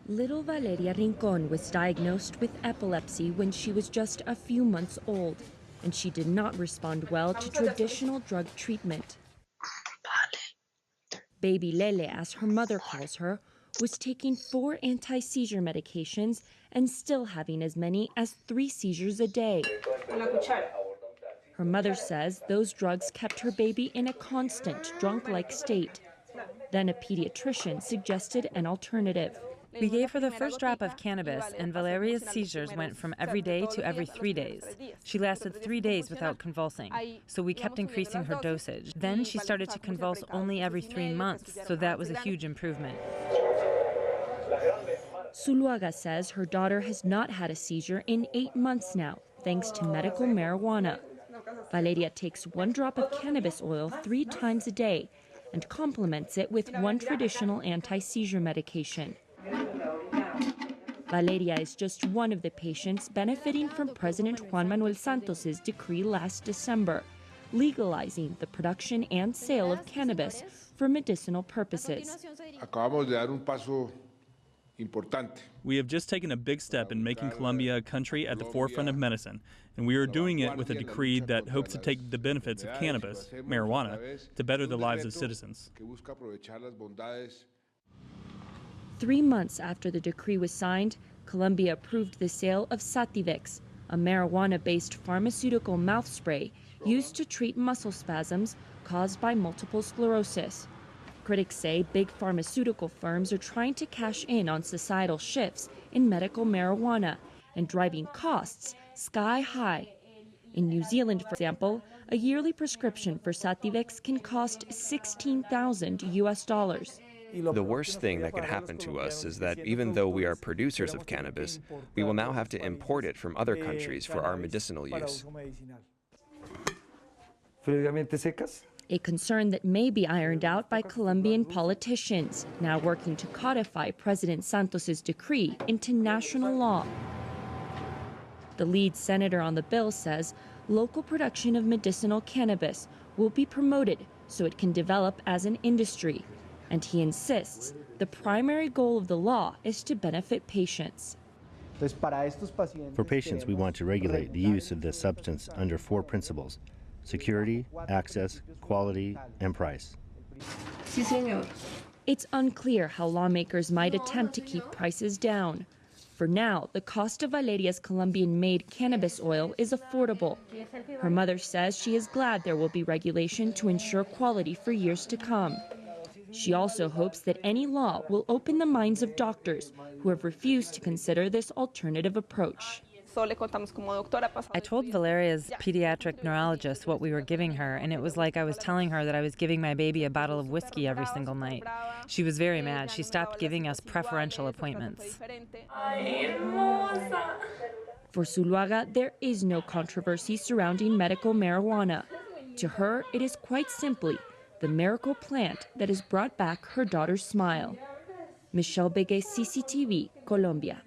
Little Valeria Rincon was diagnosed with epilepsy when she was just a few months old, and she did not respond well to traditional drug treatment. Baby Lele, as her mother calls her, was taking 4 anti-seizure medications and still having as many as 3 seizures a day. Her mother says those drugs kept her baby in a constant drunk-like state. Then a pediatrician suggested an alternative. We gave her the first drop of cannabis, and Valeria's seizures went from every day to every 3 days. She lasted 3 days without convulsing, so we kept increasing her dosage. Then she started to convulse only every 3 months, so that was a huge improvement. Zuluaga says her daughter has not had a seizure in 8 months now, thanks to medical marijuana. Valeria takes 1 drop of cannabis oil 3 times a day and complements it with 1 traditional anti-seizure medication. Valeria is just one of the patients benefiting from President Juan Manuel Santos's decree last December, legalizing the production and sale of cannabis for medicinal purposes. We have just taken a big step in making Colombia a country at the forefront of medicine, and we are doing it with a decree that hopes to take the benefits of cannabis, marijuana, to better the lives of citizens. 3 months after the decree was signed, Colombia approved the sale of Sativex, a marijuana-based pharmaceutical mouth spray used to treat muscle spasms caused by multiple sclerosis. Critics say big pharmaceutical firms are trying to cash in on societal shifts in medical marijuana and driving costs sky high. In New Zealand, for example, a yearly prescription for Sativex can cost $16,000 US. The worst thing that could happen to us is that even though we are producers of cannabis, we will now have to import it from other countries for our medicinal use. A concern that may be ironed out by Colombian politicians, now working to codify President Santos's decree into national law. The lead senator on the bill says local production of medicinal cannabis will be promoted so it can develop as an industry. And he insists the primary goal of the law is to benefit patients. For patients, we want to regulate the use of this substance under 4 principles: security, access, quality, and price. It's unclear how lawmakers might attempt to keep prices down. For now, the cost of Valeria's Colombian-made cannabis oil is affordable. Her mother says she is glad there will be regulation to ensure quality for years to come. She also hopes that any law will open the minds of doctors who have refused to consider this alternative approach. I told Valeria's pediatric neurologist what we were giving her, and it was like I was telling her that I was giving my baby a bottle of whiskey every single night. She was very mad. She stopped giving us preferential appointments. For Zuluaga, there is no controversy surrounding medical marijuana. To her, it is quite simply the miracle plant that has brought back her daughter's smile. Michelle Begue, CCTV, Colombia.